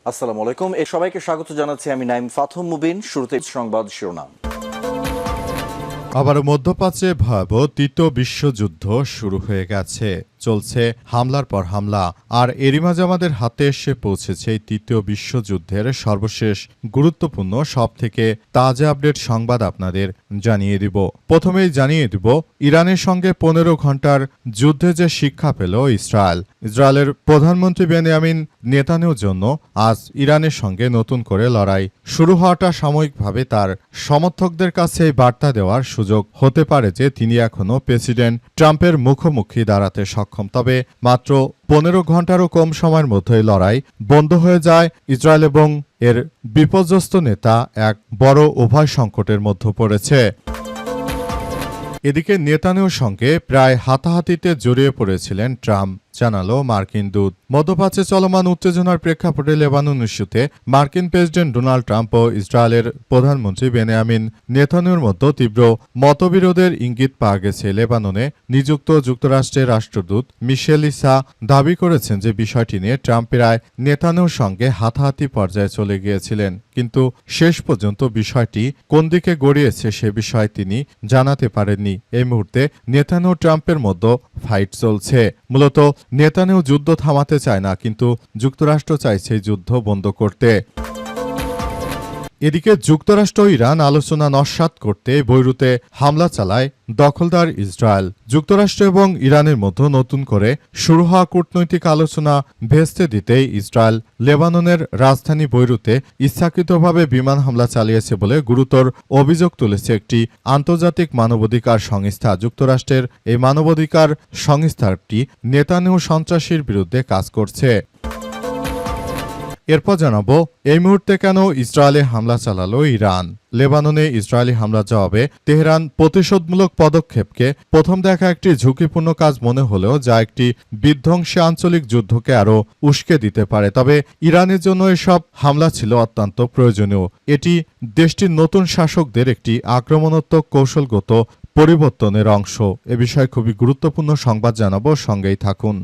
আসসালামু আলাইকুম। সবাইকে স্বাগত জানাচ্ছি আমি নাইম ফাথম মুবিন। শুরুতে সংবাদ শিরোনাম। আবার মধ্যপ্রাচ্যে ভয়াবহ তৃতীয় বিশ্বযুদ্ধ শুরু হয়ে গেছে। চলছে হামলার পর হামলা। আর এরই মাঝে আমাদের হাতে এসে পৌঁছেছে এই তৃতীয় বিশ্বযুদ্ধের সর্বশেষ গুরুত্বপূর্ণ সবথেকে তাজা আপডেট সংবাদ আপনাদের জানিয়ে দিব। প্রথমেই জানিয়ে দিব ইরানের সঙ্গে 15 ঘন্টার যুদ্ধে যে শিক্ষা পেল ইসরায়েলের প্রধানমন্ত্রী বেনিয়ামিন নেতানিয়াহুর জন্য আজ ইরানের সঙ্গে নতুন করে লড়াই শুরু হওয়াটা সাময়িকভাবে তার সমর্থকদের কাছে এই বার্তা দেওয়ার সুযোগ হতে পারে যে তিনি এখনও প্রেসিডেন্ট ট্রাম্পের মুখোমুখি দাঁড়াতে সক্ষম। তবে মাত্র 15 ঘন্টারও কম সময়ের মধ্যে লড়াই বন্ধ হয়ে যায় ইসরায়েল এবং এর বিপর্যস্ত নেতা এক বড় উভয় সংকটের মধ্যে পড়েছে। এদিকে নেতানিয়াহুর সঙ্গে প্রায় হাতাহাতিতে জড়িয়ে পড়েছিলেন ট্রাম্প, জানালো মার্কিন দূত। মধ্যপ্রাচ্যে চলমান উত্তেজনার প্রেক্ষাপটে লেবানন ইস্যুতে মার্কিন প্রেসিডেন্ট ডোনাল্ড ট্রাম্প ও ইসরায়েলের প্রধানমন্ত্রী বেনিয়ামিন নেতানিয়াহুর মধ্যে তীব্র মতবিরোধের ইঙ্গিত পাওয়া গেছে। লেবাননে নিযুক্ত যুক্তরাষ্ট্রের রাষ্ট্রদূত মিশেল ইসা দাবি করেছেন যে বিষয়টি নিয়ে ট্রাম্প প্রায় নেতানিয়াহুর সঙ্গে হাতাহাতি পর্যায়ে চলে গিয়েছিলেন, কিন্তু শেষ পর্যন্ত বিষয়টি কোন দিকে গড়িয়েছে সে বিষয়ে তিনি জানাতে পারেননি। এই মুহূর্তে নেতানিয়াহু ট্রাম্পের মধ্যে ফাইট চলছে। মূলত নেতানিয়াহু যুদ্ধ থামাতে চায় না, কিন্তু যুক্তরাষ্ট্র চাইছে যুদ্ধ বন্ধ করতে। এদিকে যুক্তরাষ্ট্র ও ইরান আলোচনা নস্যাৎ করতে বৈরুতে হামলা চালায় দখলদার ইসরায়েল। যুক্তরাষ্ট্র এবং ইরানের মধ্যে নতুন করে শুরু হওয়া কূটনৈতিক আলোচনা ভেস্তে দিতেই ইসরায়েল লেবাননের রাজধানী বৈরুতে ইচ্ছাকৃতভাবে বিমান হামলা চালিয়েছে বলে গুরুতর অভিযোগ তুলেছে একটি আন্তর্জাতিক মানবাধিকার সংস্থা। যুক্তরাষ্ট্রের এই মানবাধিকার সংস্থাটি নেতানিয়াহু সন্ত্রাসীর বিরুদ্ধে কাজ করছে। এরপর জানাবো এই মুহূর্তে কেন ইসরায়েলে হামলা চালালো ইরান। লেবাননে ইসরায়েলি হামলার জবাবে তেহরান প্রতিশোধমূলক পদক্ষেপকে প্রথম দেখা একটি ঝুঁকিপূর্ণ কাজ মনে হলেও যা একটি বিধ্বংসী আঞ্চলিক যুদ্ধকে আরও উস্কে দিতে পারে। তবে ইরানের জন্য এসব হামলা ছিল অত্যন্ত প্রয়োজনীয়। এটি দেশটির নতুন শাসকদের একটি আক্রমণাত্মক কৌশলগত পরিবর্তনের অংশ। এ বিষয়ে খুবই গুরুত্বপূর্ণ সংবাদ জানাবো, সঙ্গেই থাকুন।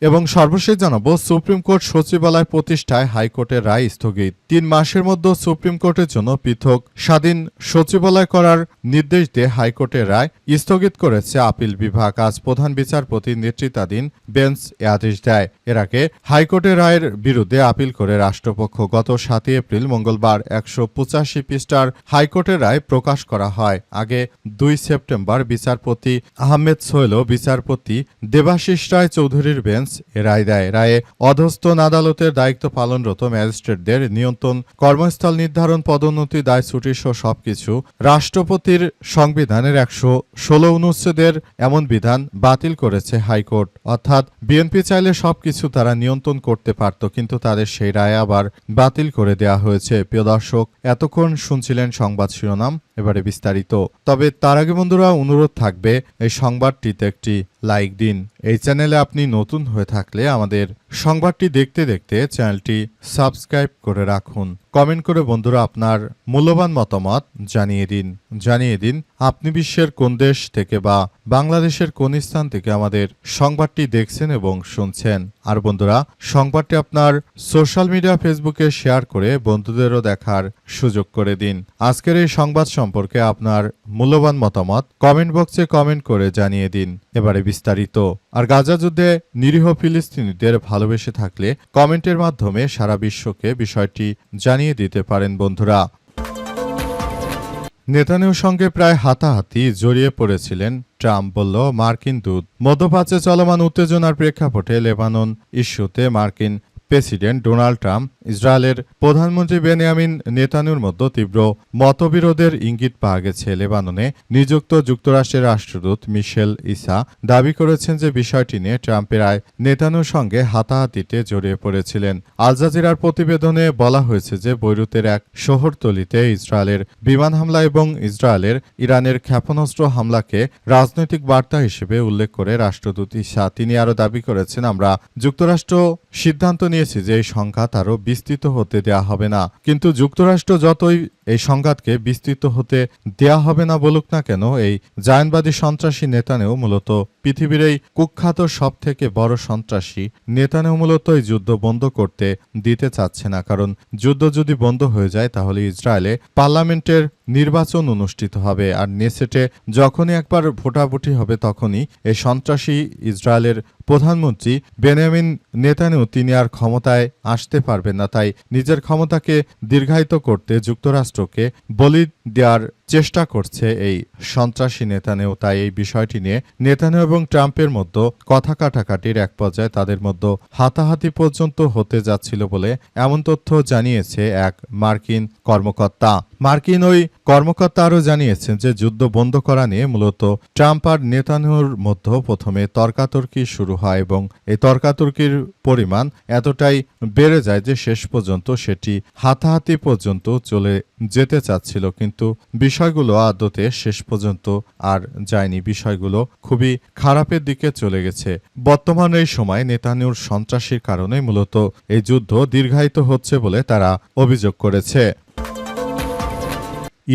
এবং সর্বশেষ জানাবো সুপ্রিম কোর্ট সচিবালয় প্রতিষ্ঠায় হাইকোর্টের রায় স্থগিত। 3 মাসের মধ্যে সুপ্রিম কোর্টের জন্য পৃথক স্বাধীন সচিবালয় করার নির্দেশ দিয়ে হাইকোর্টের রায় স্থগিত করেছে আপিল বিভাগ। আজ প্রধান বিচারপতি নেতৃত্বাধীন বেঞ্চ এ আদেশ দেয়। এর আগে হাইকোর্টের রায়ের বিরুদ্ধে আপিল করে রাষ্ট্রপক্ষ গত 7 এপ্রিল মঙ্গলবার 185 পৃষ্ঠার হাইকোর্টের রায় প্রকাশ করা হয়। আগে 2 সেপ্টেম্বর বিচারপতি আহমেদ সোহেল ও বিচারপতি দেবাশিস রায় চৌধুরীর বেঞ্চ এ রায় দেয়। রায়ে অধস্তন আদালতের দায়িত্ব পালনরত ম্যাজিস্ট্রেটদের নিয়ন্ত্রণ, কর্মস্থল নির্ধারণ, পদোন্নতি, দায় ছুটি সহ সবকিছু রাষ্ট্রপতির সংবিধানের 116 অনুচ্ছেদের এমন বিধান বাতিল করেছে হাইকোর্ট। অর্থাৎ বিএনপি চাইলে সবকিছু তারা নিয়ন্ত্রণ করতে পারত, কিন্তু তাদের সেই রায় আবার বাতিল করে দেয়া হয়েছে। প্রিয় দর্শক, এতক্ষণ শুনছিলেন সংবাদ শিরোনাম, এবারে বিস্তারিত। তবে তার আগে বন্ধুরা অনুরোধ থাকবে এই সংবাদটিতে একটি লাইক দিন। এই চ্যানেলে আপনি নতুন হয়ে থাকলে আমাদের সংবাদটি দেখতে দেখতে চ্যানেলটি সাবস্ক্রাইব করে রাখুন। কমেন্ট করে বন্ধুরা আপনার মূল্যবান মতামত জানিয়ে দিন আপনি বিশ্বের কোন দেশ থেকে বা বাংলাদেশের কোন স্থান থেকে আমাদের সংবাদটি দেখছেন এবং শুনছেন। আর বন্ধুরা সংবাদটি আপনার সোশ্যাল মিডিয়া ফেসবুকে শেয়ার করে বন্ধুদেরও দেখার সুযোগ করে দিন। আজকের এই সংবাদ সম্পর্কে আপনার মূল্যবান মতামত কমেন্ট বক্সে কমেন্ট করে জানিয়ে দিন। এবারে বিস্তারিত। আর গাজা যুদ্ধে নিরীহ ফিলিস্তিনিদের ভালোবেসে থাকলে কমেন্টের মাধ্যমে সারা বিশ্বকে বিষয়টি জানিয়ে দিতে পারেন বন্ধুরা। নেতানিয়াহুর সঙ্গে প্রায় হাতাহাতি জড়িয়ে পড়েছিলেন ট্রাম্প, বলল মার্কিন দূত। মধ্যপ্রাচ্যে চলমান উত্তেজনার প্রেক্ষাপটে লেবানন ইস্যুতে মার্কিন প্রেসিডেন্ট ডোনাল্ড ট্রাম্প ইসরায়েলের প্রধানমন্ত্রী বেনিয়ামিন নেতানিয়াহুর মধ্যে তীব্র মতবিরোধের ইঙ্গিত পাওয়া গেছে। লেবাননে নিযুক্ত যুক্তরাষ্ট্রের রাষ্ট্রদূত মিশেল ইসা দাবি করেছেন যে বিষয়টি নিয়ে ট্রাম্প প্রায় নেতানিয়াহুর সঙ্গে হাতাহাতিতে জড়িয়ে পড়েছিলেন। আল জাজিরার প্রতিবেদনে বলা হয়েছে যে বৈরুতের এক শহরতলিতে ইসরায়েলের বিমান হামলা এবং ইরানের ক্ষেপণাস্ত্র হামলাকে রাজনৈতিক বার্তা হিসেবে উল্লেখ করে রাষ্ট্রদূত ইসা তিনি আরও দাবি করেছেন, আমরা যুক্তরাষ্ট্র সিদ্ধান্ত নিয়ে জানিয়েছি যে এই সংঘাত আরও বিস্তৃত হতে দেয়া হবে না, কিন্তু যুক্তরাষ্ট্র যতই এই সংঘাতকে বিস্তৃত হতে দেয়া হবে না বলুক না কেন, এই জায়নবাদী সন্ত্রাসী নেতানেও মূলত পৃথিবীর এই কুখ্যাত সব থেকে বড় সন্ত্রাসী নেতানেও মূলত এই যুদ্ধ বন্ধ করতে দিতে চাচ্ছে না। কারণ যুদ্ধ যদি বন্ধ হয়ে যায় তাহলে ইসরায়েলে পার্লামেন্টের নির্বাচন অনুষ্ঠিত হবে, আর নেসেটে যখনই একবার ভোটাভুটি হবে তখনই এই সন্ত্রাসী ইসরায়েলের প্রধানমন্ত্রী বেনিয়ামিন নেতানিয়াহু তিনি আর ক্ষমতায় আসতে পারবেন না। তাই নিজের ক্ষমতাকে দীর্ঘায়িত করতে যুক্তরাষ্ট্রকে বলি দেওয়ার চেষ্টা করছে এই সন্ত্রাসী নেতানিয়াহু। তাই এই বিষয়টি নিয়ে নেতানিয়াহু এবং ট্রাম্পের মধ্যে কথা কাটাকাটির এক পর্যায়ে তাদের মধ্যে হাতাহাতি পর্যন্ত হতে যাচ্ছিল বলে এমন তথ্য জানিয়েছে এক মার্কিন কর্মকর্তা। মার্কিন ওই কর্মকর্তা আরও জানিয়েছেন যে যুদ্ধ বন্ধ করা নিয়ে মূলত ট্রাম্প আর নেতানিয়াহুর মধ্যে প্রথমে তর্কাতর্কি শুরু হয় এবং এই তর্কাতর্কির পরিমাণ এতটাই বেড়ে যায় যে শেষ পর্যন্ত সেটি হাতাহাতি পর্যন্ত চলে যেতে চাচ্ছিল, কিন্তু বিষয়গুলো আদতে শেষ পর্যন্ত আর যায়নি। বিষয়গুলো খুবই খারাপের দিকে চলে গেছে। বর্তমান এই সময় নেতানিয়াহুর সন্ত্রাসীর কারণে মূলত এই যুদ্ধ দীর্ঘায়িত হচ্ছে বলে তারা অভিযোগ করেছে।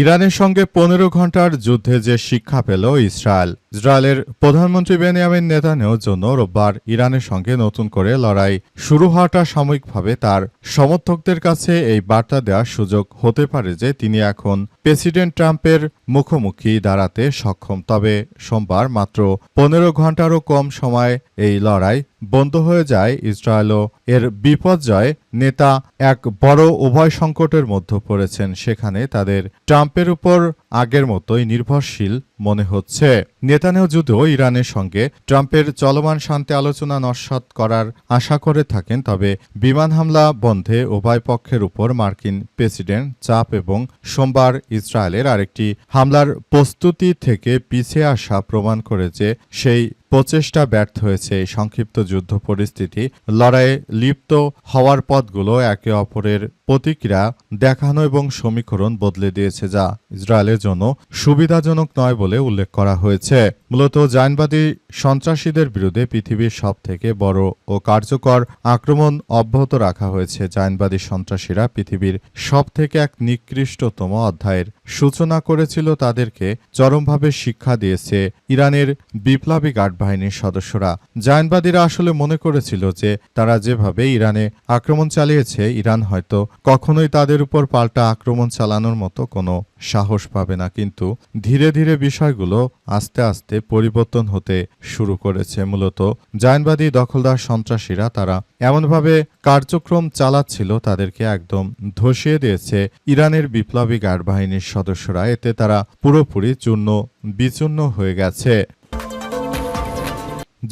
ইরানের সঙ্গে 15 ঘন্টার যুদ্ধে যে শিক্ষা পেল ইসরায়েলের প্রধানমন্ত্রী বেনিয়ামিন নেতানিয়াহুর জন্য রোববার ইরানের সঙ্গে নতুন করে লড়াই শুরু হওয়াটা সাময়িকভাবে তার সমর্থকদের কাছে এই বার্তা দেওয়ার সুযোগ হতে পারে যে তিনি এখন প্রেসিডেন্ট ট্রাম্পের মুখোমুখি দাঁড়াতে সক্ষম। তবে সোমবার মাত্র 15 ঘন্টারও কম সময় এই লড়াই বন্ধ হয়ে যায় ইসরায়েলও এর বিপর্যয় নেতা এক বড় উভয় সংকটের মধ্যে পড়েছেন। সেখানে তাদের ট্রাম্পের উপর আগের মতোই নির্ভরশীল মনে হচ্ছে। নেতানিয়াহু যদিও ইরানের সঙ্গে ট্রাম্পের চলমান শান্তি আলোচনা নস্যাৎ করার আশা করে থাকেন, তবে বিমান হামলা বন্ধে উভয় পক্ষের উপর মার্কিন প্রেসিডেন্ট চাপ এবং সোমবার ইসরায়েলের আরেকটি হামলার প্রস্তুতি থেকে পিছিয়ে আসা প্রমাণ করে যে সেই প্রচেষ্টা ব্যর্থ হয়েছে। এই সংক্ষিপ্ত যুদ্ধ পরিস্থিতি লড়াইয়ে লিপ্ত হওয়ার পথগুলো একে অপরের প্রতিক্রিয়া দেখানো এবং সমীকরণ বদলে দিয়েছে, যা ইসরায়েলের জন্য সুবিধাজনক নয় বলে উল্লেখ করা হয়েছে। মূলত জায়নবাদী সন্ত্রাসীদের বিরুদ্ধে পৃথিবীর সব থেকে বড় ও কার্যকর আক্রমণ অব্যাহত রাখা হয়েছে। জায়নবাদী সন্ত্রাসীরা পৃথিবীর সব থেকে এক নিকৃষ্টতম অধ্যায়ের সূচনা করেছিল, তাদেরকে চরমভাবে শিক্ষা দিয়েছে ইরানের বিপ্লবী গার্ড বাহিনীর সদস্যরা। জায়নবাদীরা আসলে মনে করেছিল যে তারা যেভাবে ইরানে আক্রমণ চালিয়েছে, ইরান হয়তো কখনোই তাদের উপর পাল্টা আক্রমণ চালানোর মতো কোনো সাহস পাবে না, কিন্তু ধীরে ধীরে বিষয়গুলো আস্তে আস্তে পরিবর্তন হতে শুরু করেছে। মূলত জায়নবাদী দখলদার সন্ত্রাসীরা তারা এমনভাবে কার্যক্রম চালাচ্ছিল, তাদেরকে একদম ধসিয়ে দিয়েছে ইরানের বিপ্লবী গার্ড বাহিনীর সদস্যরা। এতে তারা পুরোপুরি চূর্ণ বিচূর্ণ হয়ে গেছে।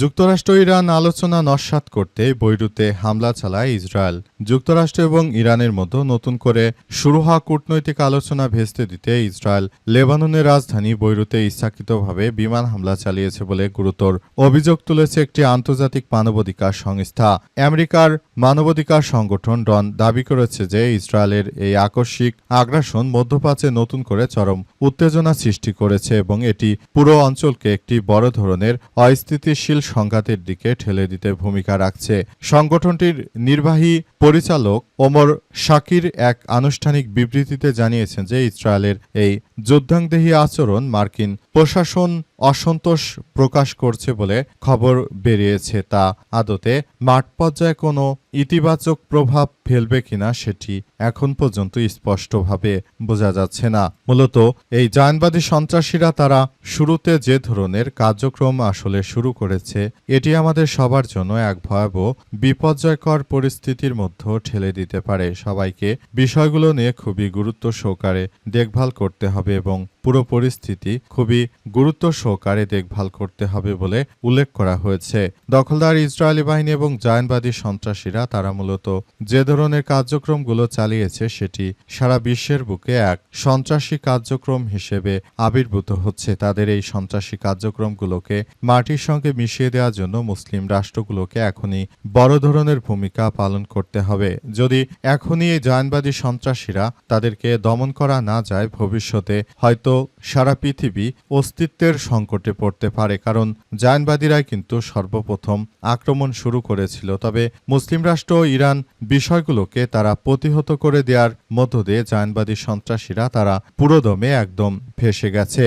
যুক্তরাষ্ট্র ইরান আলোচনা নস্যাৎ করতে বৈরুতে হামলা চালায় ইসরায়েল। যুক্তরাষ্ট্র এবং ইরানের মধ্যে নতুন করে শুরু হওয়া কূটনৈতিক আলোচনা ভেস্তে দিতে ইসরায়েল লেবাননের রাজধানী বৈরুতে ইচ্ছাকৃতভাবে বিমান হামলা চালিয়েছে বলে গুরুতর অভিযোগ তুলেছে একটি আন্তর্জাতিক মানবাধিকার সংস্থা। আমেরিকার মানবাধিকার সংগঠন ডন দাবি করেছে যে ইসরায়েলের এই আকস্মিক আগ্রাসন মধ্যপ্রাচ্যে নতুন করে চরম উত্তেজনা সৃষ্টি করেছে এবং এটি পুরো অঞ্চলকে একটি বড় ধরনের অস্থিতিশীল সংঘাতের দিকে ঠেলে দিতে ভূমিকা রাখছে। সংগঠনটির নির্বাহী পরিচালক ওমর শাকির এক আনুষ্ঠানিক বিবৃতিতে জানিয়েছেন যে ইসরায়েলের এই যুদ্ধাংদেহী আচরণ মার্কিন প্রশাসন অসন্তোষ প্রকাশ করছে বলে খবর বেরিয়েছে, তা আদতে মাঠ পর্যায়ে কোনো ইতিবাচক প্রভাব ফেলবে কিনা সেটি এখন পর্যন্ত স্পষ্টভাবে বোঝা যাচ্ছে না। মূলত এই জায়নবাদী সন্ত্রাসীরা তারা শুরুতে যে ধরনের কার্যক্রম আসলে শুরু করেছে, এটি আমাদের সবার জন্য এক ভয়াবহ বিপর্যয়কর পরিস্থিতির মধ্যে ঠেলে দিতে পারে। সবাইকে বিষয়গুলো নিয়ে খুবই গুরুত্ব সহকারে দেখভাল করতে হবে এবং পুরো পরিস্থিতি খুবই গুরুত্ব সহকারে দেখভাল করতে হবে বলে উল্লেখ করা হয়েছে। দখলদার ইসরায়েলি বাহিনী এবং জায়নবাদী সন্ত্রাসীরা তারা মূলত যে ধরনের কার্যক্রমগুলো চালিয়েছে সেটি সারা বিশ্বের বুকে এক সন্ত্রাসী কার্যক্রম হিসেবে আবির্ভূত হচ্ছে। তাদের এই সন্ত্রাসী কার্যক্রমগুলোকে মাটির সঙ্গে মিশিয়ে দেওয়ার জন্য মুসলিম রাষ্ট্রগুলোকে এখনই বড় ধরনের ভূমিকা পালন করতে হবে। যদি এখনই এই জায়নবাদী সন্ত্রাসীরা তাদেরকে দমন করা না যায়, ভবিষ্যতে হয়তো সারা পৃথিবী অস্তিত্বের সংকটে পড়তে পারে। কারণ জায়নবাদীরাই কিন্তু সর্বপ্রথম আক্রমণ শুরু করেছিল। তবে মুসলিম যুক্তরাষ্ট্র ও ইরান বিষয়গুলোকে তারা প্রতিহত করে দেওয়ার মধ্য দিয়ে জায়নবাদী সন্ত্রাসীরা তারা পুরোদমে একদম ফেঁসে গেছে।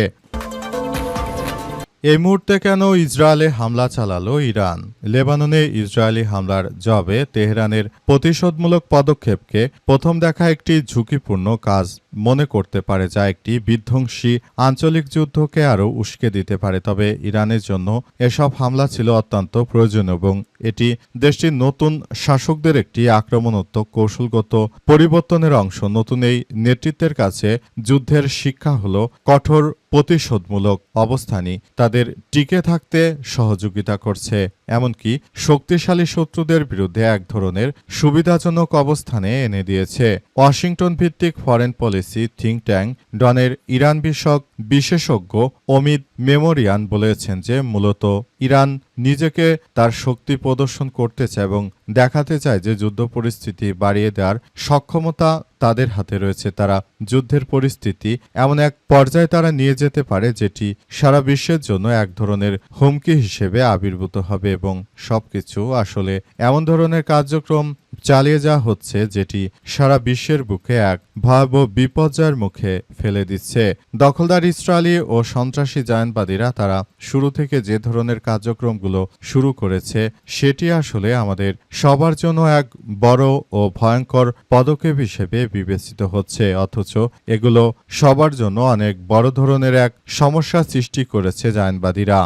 এই মুহূর্তে কেন ইসরায়েলে হামলা চালালো ইরান? লেবাননে ইসরায়েলি হামলার জবাবে তেহরানের প্রতিশোধমূলক পদক্ষেপকে প্রথম দেখা একটি ঝুঁকিপূর্ণ কাজ মনে করতে পারে, যা একটি বিধ্বংসী আঞ্চলিক যুদ্ধকে আরও উস্কে দিতে পারে। তবে ইরানের জন্য এসব হামলা ছিল অত্যন্ত প্রয়োজনীয় এবং এটি দেশটির নতুন শাসকদের একটি আক্রমণাত্মক কৌশলগত পরিবর্তনের অংশ। নতুন এই নেতৃত্বের কাছে যুদ্ধের শিক্ষা হল কঠোর প্রতিশোধমূলক অবস্থানই তাদের টিকে থাকতে সহযোগিতা করছে, এমনকি শক্তিশালী শত্রুদের বিরুদ্ধে এক ধরনের সুবিধাজনক অবস্থানে এনে দিয়েছে। ওয়াশিংটন ভিত্তিক ফরেন পলিসি থিঙ্ক ট্যাঙ্ক ডনের ইরান বিষয়ক বিশেষজ্ঞ অমিত মেমোরিয়ান বলেছেন যে মূলত ইরান নিজেকে তার শক্তি প্রদর্শন করতে চায় এবং দেখাতে চায় যে যুদ্ধ পরিস্থিতি বাড়িয়ে দেওয়ার সক্ষমতা তাদের হাতে রয়েছে। তারা যুদ্ধের পরিস্থিতি এমন এক পর্যায়ে তারা নিয়ে যেতে পারে যেটি সারা বিশ্বের জন্য এক ধরনের হুমকি হিসেবে আবির্ভূত হবে এবং সবকিছু আসলে এমন ধরনের কার্যক্রম চালিয়ে যাওয়া হচ্ছে যেটি সারা বিশ্বের বুকে এক ভয়াবহ বিপর্যয়ের মুখে ফেলে দিচ্ছে। দখলদার ইসরায়েলি ও সন্ত্রাসী জায়নবাদীরা তারা শুরু থেকে যে ধরনের কার্যক্রমগুলো শুরু করেছে সেটি আসলে আমাদের সবার জন্য এক বড় ও ভয়ঙ্কর পদক্ষেপ হিসেবে বিবেচিত হচ্ছে, অথচ এগুলো সবার জন্য অনেক বড় ধরনের এক সমস্যা সৃষ্টি করেছে জায়নবাদীরা।